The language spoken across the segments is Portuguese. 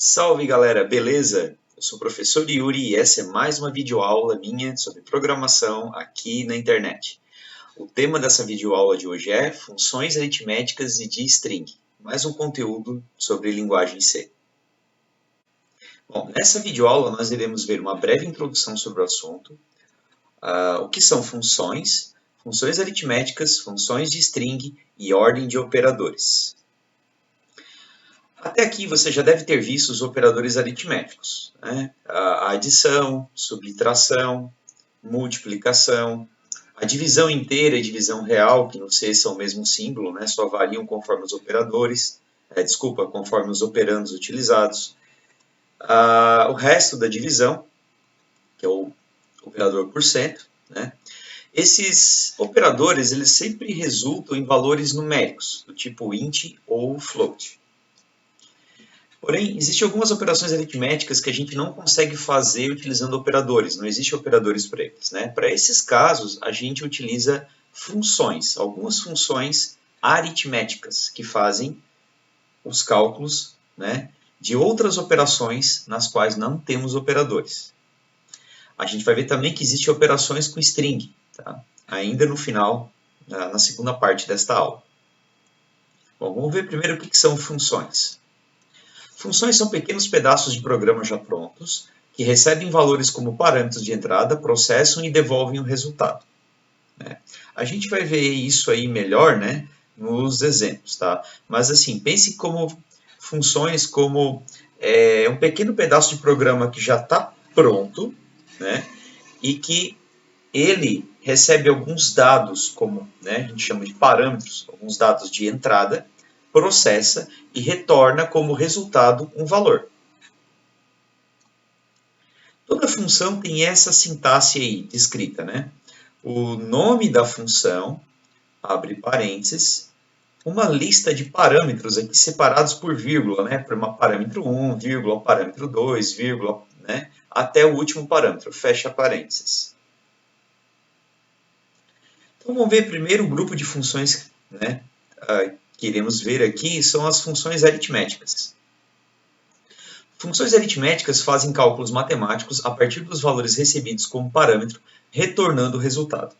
Salve galera, beleza? Eu sou o professor Yuri e essa é mais uma videoaula minha sobre programação aqui na internet. O tema dessa videoaula de hoje é funções aritméticas e de string, mais um conteúdo sobre linguagem C. Bom, nessa videoaula nós iremos ver uma breve introdução sobre o assunto, o que são funções, funções aritméticas, funções de string e ordem de operadores. Até aqui você já deve ter visto os operadores aritméticos, né? A adição, subtração, multiplicação, a divisão inteira e divisão real, que no C são o mesmo símbolo, né? Só variam conforme os operadores, conforme os operandos utilizados. O resto da divisão, que é o operador por cento, né? Esses operadores eles sempre resultam em valores numéricos, do tipo int ou float. Porém, existem algumas operações aritméticas que a gente não consegue fazer utilizando operadores, não existem operadores para eles, né? Para esses casos, a gente utiliza funções, algumas funções aritméticas que fazem os cálculos, né, de outras operações nas quais não temos operadores. A gente vai ver também que existem operações com string, tá? Ainda no final, na segunda parte desta aula. Bom, vamos ver primeiro o que são funções. Funções são pequenos pedaços de programa já prontos, que recebem valores como parâmetros de entrada, processam e devolvem o resultado. A gente vai ver isso aí melhor, né, nos exemplos, tá? Mas assim, pense como funções como um pequeno pedaço de programa que já está pronto, né, e que ele recebe alguns dados, como, né, a gente chama de parâmetros, alguns dados de entrada, processa e retorna como resultado um valor. Toda função tem essa sintaxe aí descrita, né? O nome da função, abre parênteses, uma lista de parâmetros aqui separados por vírgula, né? Por uma parâmetro 1, vírgula, parâmetro 2, vírgula, né? Até o último parâmetro, fecha parênteses. Então vamos ver primeiro o grupo de funções, né, que iremos ver aqui, são as funções aritméticas. Funções aritméticas fazem cálculos matemáticos a partir dos valores recebidos como parâmetro, retornando o resultado.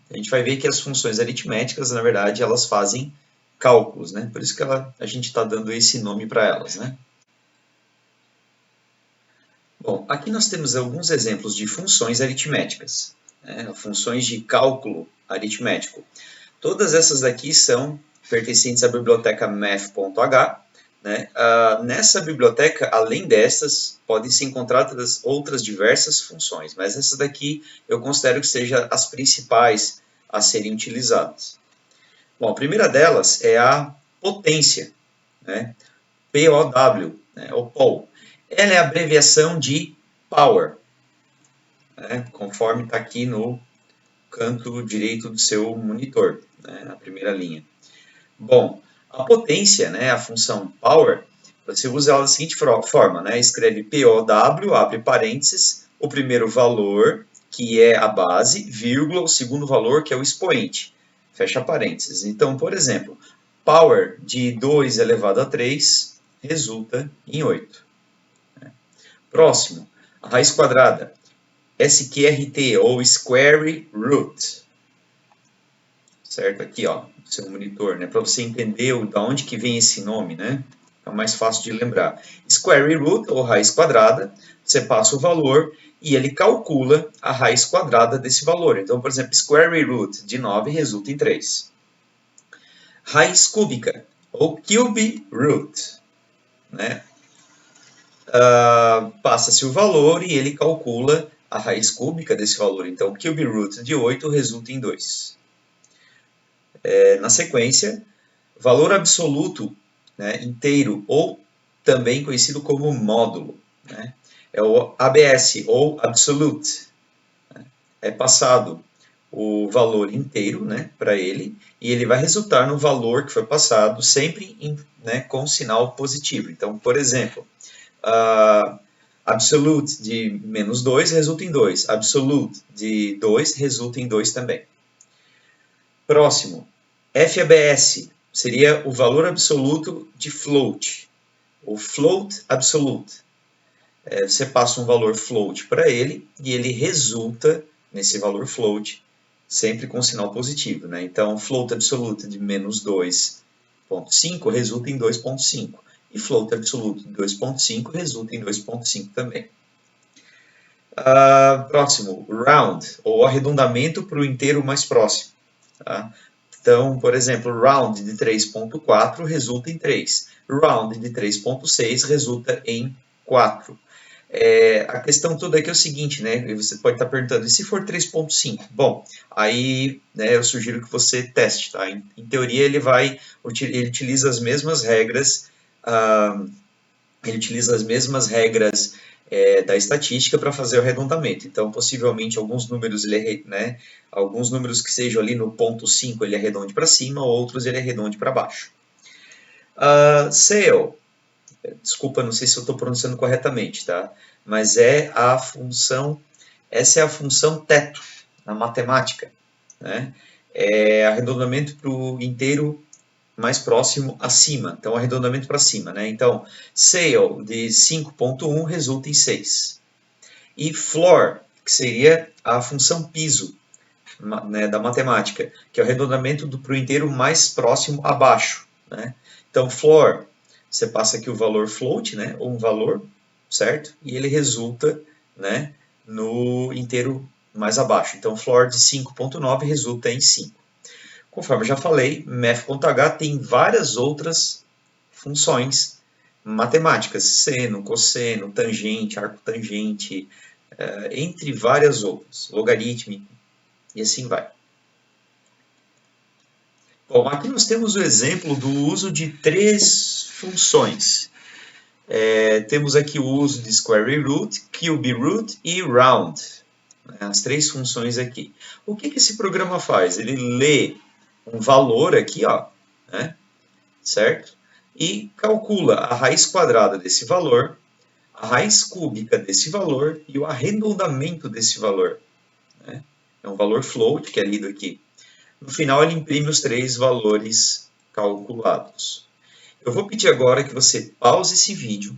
A gente vai ver que as funções aritméticas, na verdade, elas fazem cálculos, né? Por isso que a gente está dando esse nome para elas, né? Bom, aqui nós temos alguns exemplos de funções aritméticas, né? Funções de cálculo aritmético. Todas essas daqui são pertencentes à biblioteca math.h, né? Nessa biblioteca, além destas, podem ser encontradas outras diversas funções, mas essas daqui eu considero que sejam as principais a serem utilizadas. Bom, a primeira delas é a potência, né? POW, né? Ou POW. Ela é a abreviação de power, né? Conforme está aqui no canto direito do seu monitor, né? Na primeira linha. Bom, a potência, né, a função power, você usa ela da seguinte forma, né, escreve POW, abre parênteses, o primeiro valor, que é a base, vírgula, o segundo valor, que é o expoente, fecha parênteses. Então, por exemplo, power de 2 elevado a 3 resulta em 8. Próximo, a raiz quadrada, SQRT, ou Square Root. Certo? Aqui, ó, seu monitor, né? Para você entender de onde que vem esse nome, né? É mais fácil de lembrar. Square root, ou raiz quadrada, você passa o valor e ele calcula a raiz quadrada desse valor. Então, por exemplo, square root de 9 resulta em 3. Raiz cúbica, ou cube root, né? Passa-se o valor e ele calcula a raiz cúbica desse valor. Então, cube root de 8 resulta em 2. Na sequência, valor absoluto, né, inteiro, ou também conhecido como módulo, né, é o ABS, ou absolute. É passado o valor inteiro, né, para ele, e ele vai resultar no valor que foi passado, sempre né, com sinal positivo. Então, por exemplo, absolute de menos 2 resulta em 2, absolute de 2 resulta em 2 também. Próximo, FABS seria o valor absoluto de float. o float absolute. Você passa um valor float para ele e ele resulta nesse valor float, sempre com sinal positivo, né? Então, float absolute de menos 2,5 resulta em 2,5. E float absolute de 2,5 resulta em 2,5 também. Próximo, round, ou arredondamento para o inteiro mais próximo. Tá? Então, por exemplo, round de 3,4 resulta em 3. Round de 3,6 resulta em 4. A questão toda aqui é o seguinte, né? Você pode estar perguntando, e se for 3,5? Bom, aí né, eu sugiro que você teste, tá? Em teoria, ele utiliza as mesmas regras, da estatística para fazer o arredondamento. Então, possivelmente, alguns números que sejam ali no ponto 5, ele arredonde para cima, outros ele arredonde para baixo. Sale. Desculpa, não sei se eu estou pronunciando corretamente, tá? Mas essa é a função teto na matemática, né? É arredondamento para o inteiro mais próximo acima, então arredondamento para cima, né? Então, sale de 5,1 resulta em 6. E floor, que seria a função piso, né, da matemática, que é o arredondamento para o inteiro mais próximo abaixo, né? Então, floor, você passa aqui o valor float, né, ou um valor, certo? E ele resulta, né, no inteiro mais abaixo. Então, floor de 5,9 resulta em 5. Conforme eu já falei, math.h tem várias outras funções matemáticas, seno, cosseno, tangente, arcotangente, entre várias outras, logarítmico, e assim vai. Bom, aqui nós temos o exemplo do uso de 3 funções. Temos aqui o uso de square root, cube root e round. As 3 funções aqui. O que esse programa faz? Ele lê um valor aqui, ó, né, certo? E calcula a raiz quadrada desse valor, a raiz cúbica desse valor e o arredondamento desse valor. Né? É um valor float, que é lido aqui. No final, ele imprime os 3 valores calculados. Eu vou pedir agora que você pause esse vídeo,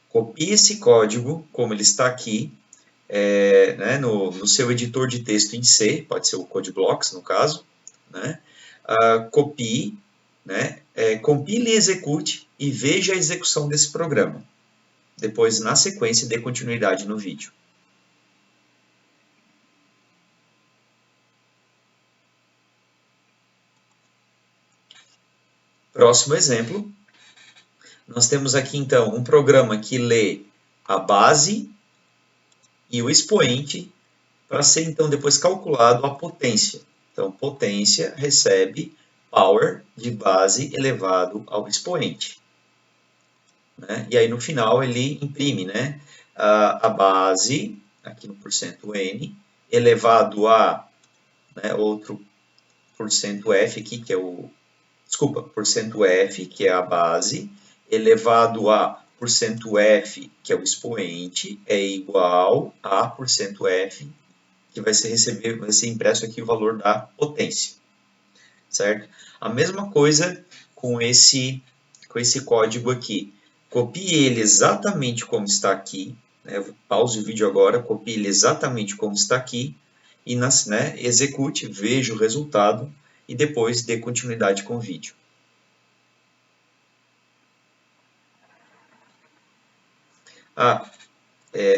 copie esse código, como ele está aqui, né, no seu editor de texto em C, pode ser o CodeBlocks no caso, né? Copie, né? Compile e execute e veja a execução desse programa. Depois, na sequência, dê continuidade no vídeo. Próximo exemplo. Nós temos aqui, então, um programa que lê a base e o expoente para ser, então, depois calculado a potência. Então, potência recebe power de base elevado ao expoente. Né? E aí, no final, ele imprime, né, a base, aqui no porcento %n, elevado a, né, outro porcento %f aqui, que é o... Desculpa, porcento %f, que é a base, elevado a porcento %f, que é o expoente, é igual a porcento %f, que vai ser impresso aqui o valor da potência, certo? A mesma coisa com esse código aqui. Copie ele exatamente como está aqui, né? Pause o vídeo agora, copie ele exatamente como está aqui, e né, execute, veja o resultado, e depois dê continuidade com o vídeo.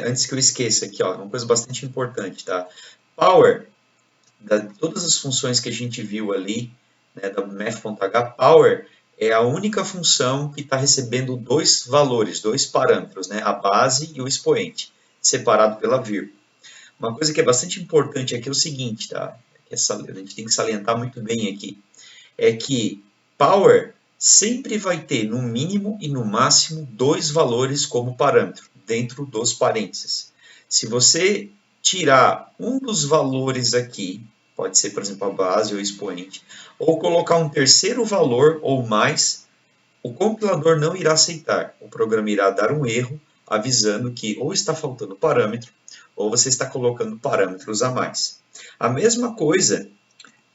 Antes que eu esqueça aqui, ó, uma coisa bastante importante, tá? Power, todas as funções que a gente viu ali, né, da math.h, power é a única função que está recebendo 2 valores, 2 parâmetros, né, a base e o expoente, separado pela vírgula. Uma coisa que é bastante importante aqui é o seguinte, tá? A gente tem que salientar muito bem aqui, é que power sempre vai ter no mínimo e no máximo 2 valores como parâmetro, dentro dos parênteses. Se você tirar um dos valores aqui, pode ser, por exemplo, a base ou o expoente, ou colocar um terceiro valor ou mais, o compilador não irá aceitar. O programa irá dar um erro, avisando que ou está faltando parâmetro, ou você está colocando parâmetros a mais. A mesma coisa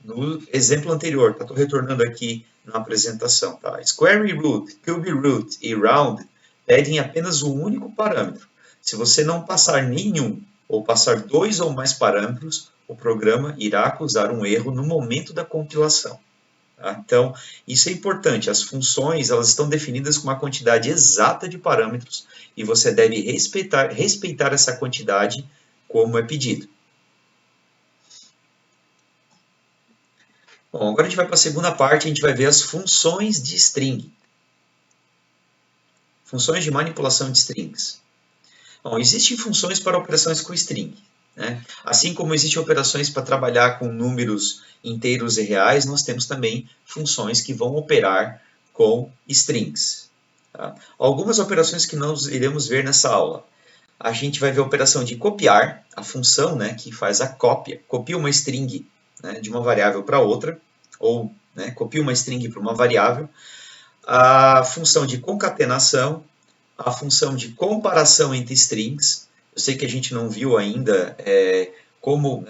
no exemplo anterior, estou retornando aqui na apresentação. Tá? Square root, cube root e round pedem apenas um único parâmetro. Se você não passar nenhum ou passar 2 ou mais parâmetros, o programa irá acusar um erro no momento da compilação. Tá? Então, isso é importante. As funções elas estão definidas com uma quantidade exata de parâmetros e você deve respeitar essa quantidade como é pedido. Bom, agora a gente vai para a segunda parte, a gente vai ver as funções de string. Funções de manipulação de strings. Bom, existem funções para operações com string. Né? Assim como existem operações para trabalhar com números inteiros e reais, nós temos também funções que vão operar com strings. Tá? Algumas operações que nós iremos ver nessa aula. A gente vai ver a operação de copiar, a função, né, que faz a cópia, copia uma string, né, de uma variável para outra, ou, né, copia uma string para uma variável. A função de concatenação, a função de comparação entre strings. Eu sei que a gente não viu ainda como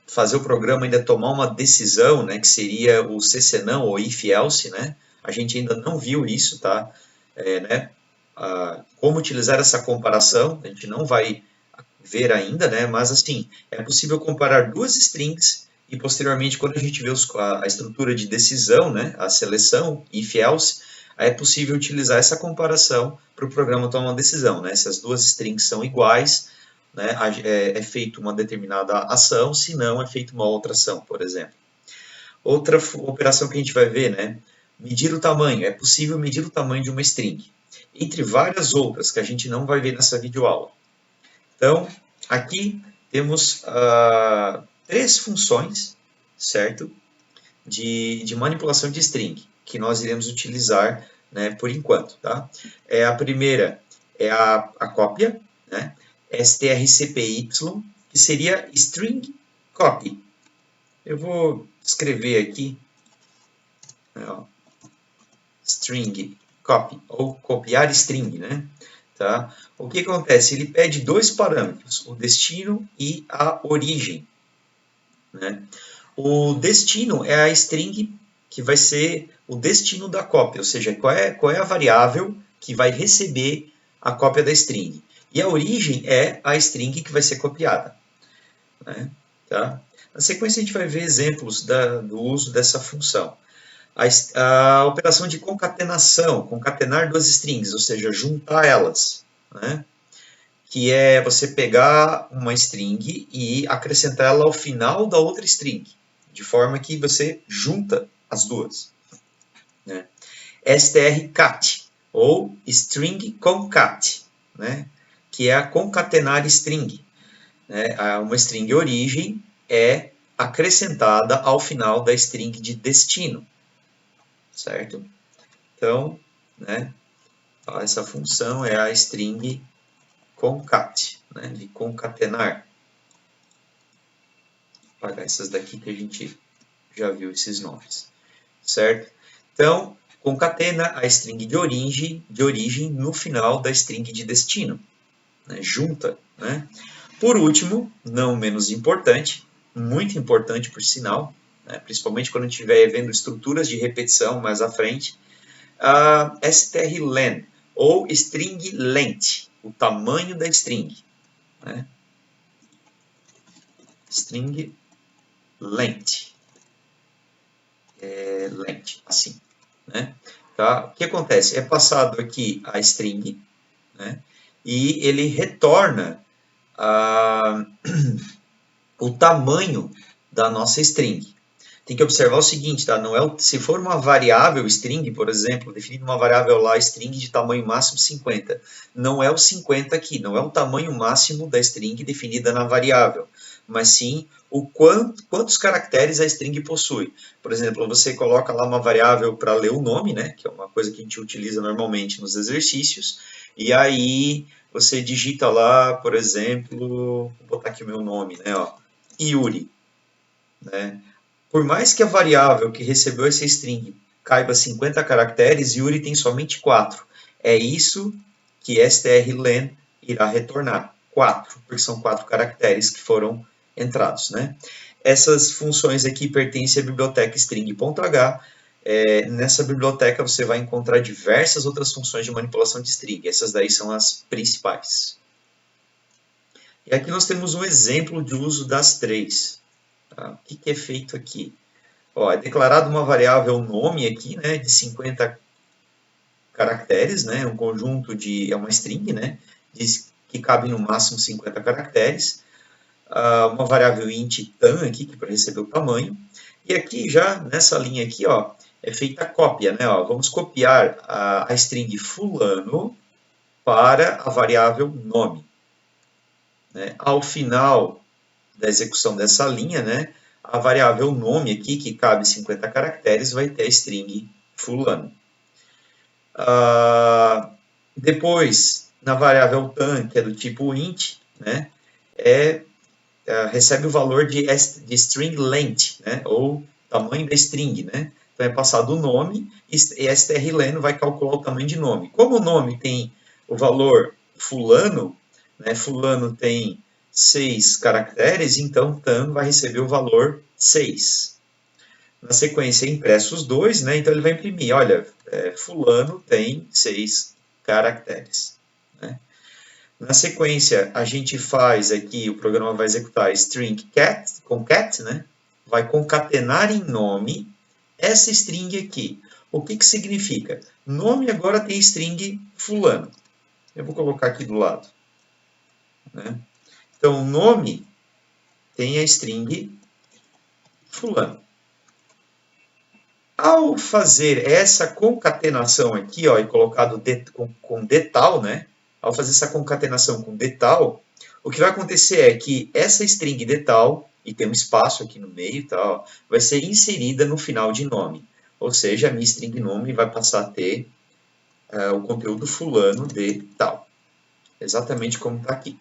fazer o programa ainda tomar uma decisão, né, que seria o se senão ou if else, né? A gente ainda não viu isso, tá? Como utilizar essa comparação, a gente não vai ver ainda, né? Mas assim, é possível comparar duas strings e posteriormente, quando a gente vê a estrutura de decisão, né, a seleção, if else, é possível utilizar essa comparação para o programa tomar uma decisão. Né? Se as duas strings são iguais, né, é feita uma determinada ação, se não, é feita uma outra ação, por exemplo. Outra operação que a gente vai ver, né, medir o tamanho. É possível medir o tamanho de uma string, entre várias outras que a gente não vai ver nessa videoaula. Então, aqui temos 3 funções, certo? De manipulação de string, que nós iremos utilizar, né, por enquanto. Tá? A primeira é a cópia, né? strcpy, que seria string copy. Eu vou escrever aqui, string copy, ou copiar string, né? Tá? O que acontece? Ele pede 2 parâmetros, o destino e a origem. Né? O destino é a string que vai ser o destino da cópia, ou seja, qual é a variável que vai receber a cópia da string. E a origem é a string que vai ser copiada. Né? Tá? Na sequência, a gente vai ver exemplos do uso dessa função. A operação de concatenação, concatenar duas strings, ou seja, juntar elas. Né? Que é você pegar uma string e acrescentar ela ao final da outra string, de forma que você junta as duas. Né? strcat, ou string concat, né? Que é a concatenar string. Né? Uma string origem é acrescentada ao final da string de destino. Certo? Então, né? Essa função é a string concat, né? De concatenar. Vou apagar essas daqui que a gente já viu esses nomes. Certo? Então, concatena a string de origem no final da string de destino. Né? Junta. Né? Por último, não menos importante, muito importante por sinal, né? Principalmente quando a gente estiver vendo estruturas de repetição mais à frente, a strlen, ou string length, o tamanho da string. Né? String length. Length, assim. Né? Tá? O que acontece? É passado aqui a string, né? E ele retorna o tamanho da nossa string. Tem que observar o seguinte, tá? Não é se for uma variável string, por exemplo, definido uma variável lá, string de tamanho máximo 50, não é o 50 aqui, não é o tamanho máximo da string definida na variável, mas sim o quantos caracteres a string possui. Por exemplo, você coloca lá uma variável para ler o nome, né, que é uma coisa que a gente utiliza normalmente nos exercícios, e aí você digita lá, por exemplo, vou botar aqui o meu nome, né, ó, Yuri, né? Por mais que a variável que recebeu essa string caiba 50 caracteres, Yuri tem somente 4. É isso que strlen irá retornar. 4, porque são 4 caracteres que foram entrados. Né? Essas funções aqui pertencem à biblioteca string.h nessa biblioteca você vai encontrar diversas outras funções de manipulação de string. Essas daí são as principais. E aqui nós temos um exemplo de uso das três. Tá? O que é feito aqui? Ó, é declarado uma variável nome aqui, né, de 50 caracteres, né, um conjunto de, é uma string, né, que cabe no máximo 50 caracteres. Uma variável int tan aqui, que para receber o tamanho. E aqui já, nessa linha aqui, ó, é feita a cópia, né, ó, vamos copiar a string fulano para a variável nome. Né? Ao final da execução dessa linha, né, a variável nome aqui, que cabe 50 caracteres, vai ter a string fulano. Depois, na variável tan, que é do tipo int, né, recebe o valor de string length, né, ou tamanho da string. Né? Então, é passado o nome e strlen vai calcular o tamanho de nome. Como o nome tem o valor fulano, né, fulano tem 6 caracteres, então tan vai receber o valor 6. Na sequência, é impresso os dois, né, então ele vai imprimir, olha, fulano tem 6 caracteres. Né? Na sequência, a gente faz aqui, o programa vai executar string concat, né? Vai concatenar em nome essa string aqui. O que significa? Nome agora tem string fulano. Eu vou colocar aqui do lado. Né? Então, nome tem a string fulano. Ao fazer essa concatenação aqui, ó, e colocado com detal, né? Ao fazer essa concatenação com detal, o que vai acontecer é que essa string detal, e tem um espaço aqui no meio, tá, ó, vai ser inserida no final de nome. Ou seja, a minha string nome vai passar a ter o conteúdo fulano de tal. Exatamente como está aqui.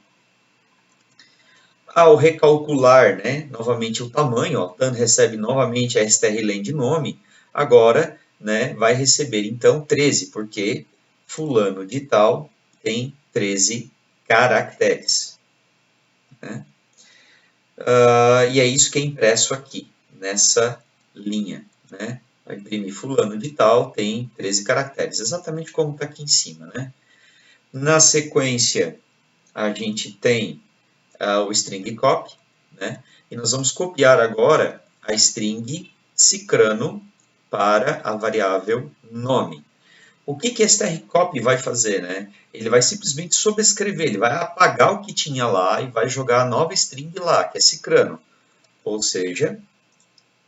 Ao recalcular, né, novamente o tamanho, ó, tan recebe novamente a strlen de nome, agora, né, vai receber então 13, porque fulano de tal tem 13 caracteres. Né? E é isso que é impresso aqui, nessa linha. Né? Vai imprimir fulano de tal tem 13 caracteres, exatamente como está aqui em cima. Né? Na sequência, a gente tem o string copy, né? E nós vamos copiar agora a string cicrano para a variável nome. O que esse strcopy vai fazer? Né? Ele vai simplesmente sobrescrever, ele vai apagar o que tinha lá e vai jogar a nova string lá, que é cicrano. Ou seja,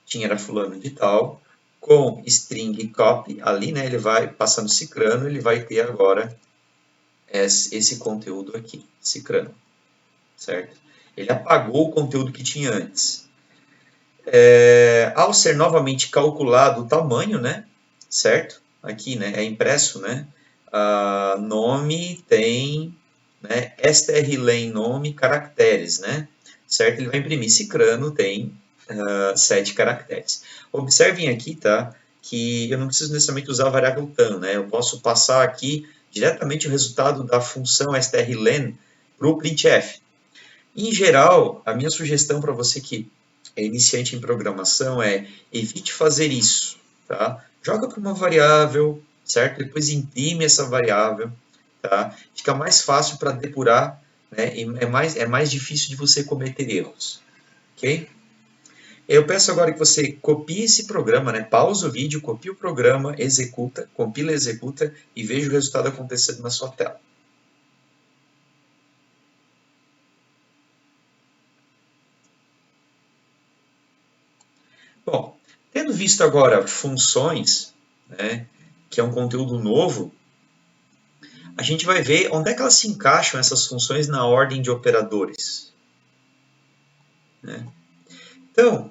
tinha era fulano de tal, com string copy ali, né? Ele vai passando cicrano, ele vai ter agora esse conteúdo aqui, cicrano, certo? Ele apagou o conteúdo que tinha antes. Ao ser novamente calculado o tamanho, né? Certo? Aqui, né? É impresso, né? Nome tem, né? strlen nome caracteres, né? Certo? Ele vai imprimir cicrano tem 7 caracteres. Observem aqui, tá? Que eu não preciso necessariamente usar a variável tan, né? Eu posso passar aqui diretamente o resultado da função strlen para o printf. Em geral, a minha sugestão para você que é iniciante em programação é evite fazer isso. Tá? Joga para uma variável, certo? Depois imprime essa variável. Tá? Fica mais fácil para depurar, né? E é mais difícil de você cometer erros. Ok? Eu peço agora que você copie esse programa, né? Pausa o vídeo, copie o programa, executa, compila e executa e veja o resultado acontecendo na sua tela. Bom, tendo visto agora funções, né, que é um conteúdo novo, a gente vai ver onde é que elas se encaixam, essas funções, na ordem de operadores. Né? Então,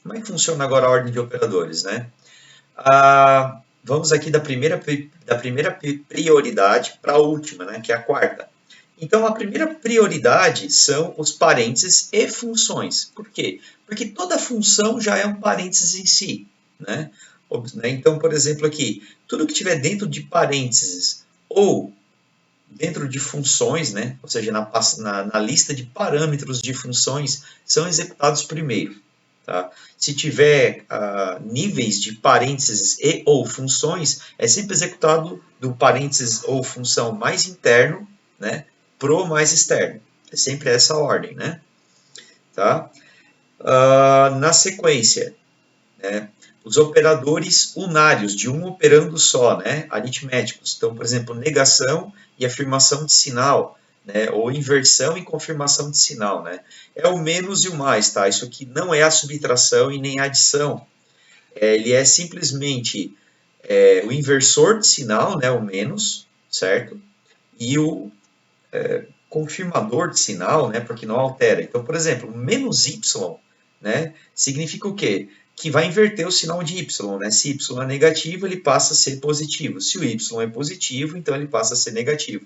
como é que funciona agora a ordem de operadores? Né? Vamos aqui da primeira prioridade para a última, né, que é a quarta. Então, a primeira prioridade são os parênteses e funções. Por quê? Porque toda função já é um parênteses em si. Né? Então, por exemplo, aqui, tudo que tiver dentro de parênteses ou dentro de funções, né? Ou seja, na lista de parâmetros de funções, são executados primeiro. Tá? Se tiver níveis de parênteses e ou funções, é sempre executado do parênteses ou função mais interno, né, pro mais externo. É sempre essa ordem, né? Tá? Na sequência, né, os operadores unários, de um operando só, né, aritméticos. Então, por exemplo, negação e afirmação de sinal, né, ou inversão e confirmação de sinal, né. É o menos e o mais, tá? Isso aqui não é a subtração e nem a adição. Ele é simplesmente o inversor de sinal, né, o menos, certo? E o confirmador de sinal, né, porque não altera. Então, por exemplo, menos y, né, significa o quê? Que vai inverter o sinal de y, né? Se y é negativo, ele passa a ser positivo. Se o y é positivo, então ele passa a ser negativo.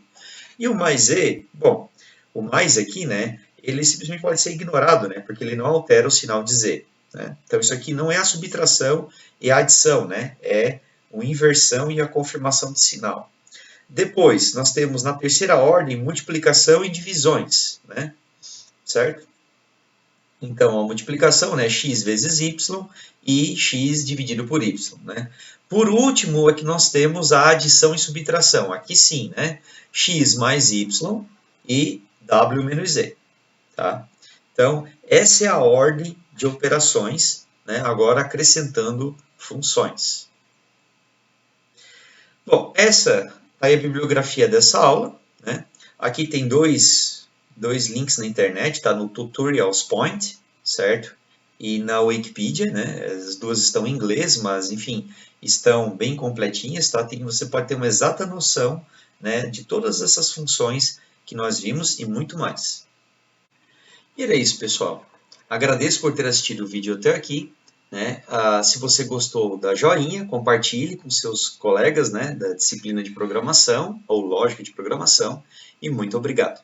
E o mais e, bom, o mais aqui, né, ele simplesmente pode ser ignorado, né, porque ele não altera o sinal de z. Né? Então isso aqui não é a subtração e a adição, né, é a inversão e a confirmação de sinal. Depois, nós temos na terceira ordem multiplicação e divisões, né, certo? Então, a multiplicação, né, x vezes y e x dividido por y, né? Por último, é que nós temos a adição e subtração. Aqui sim, né? X mais y e w menos z, tá? Então, essa é a ordem de operações, né? Agora acrescentando funções. Bom, essa é a bibliografia dessa aula, né? Aqui tem dois links na internet, tá? No Tutorials Point, certo? E na Wikipedia, né? As duas estão em inglês, mas, enfim, estão bem completinhas, tá? Você pode ter uma exata noção, né, de todas essas funções que nós vimos e muito mais. E era isso, pessoal. Agradeço por ter assistido o vídeo até aqui. Né? Se você gostou, dá joinha, compartilhe com seus colegas, né, da disciplina de programação ou lógica de programação. E muito obrigado.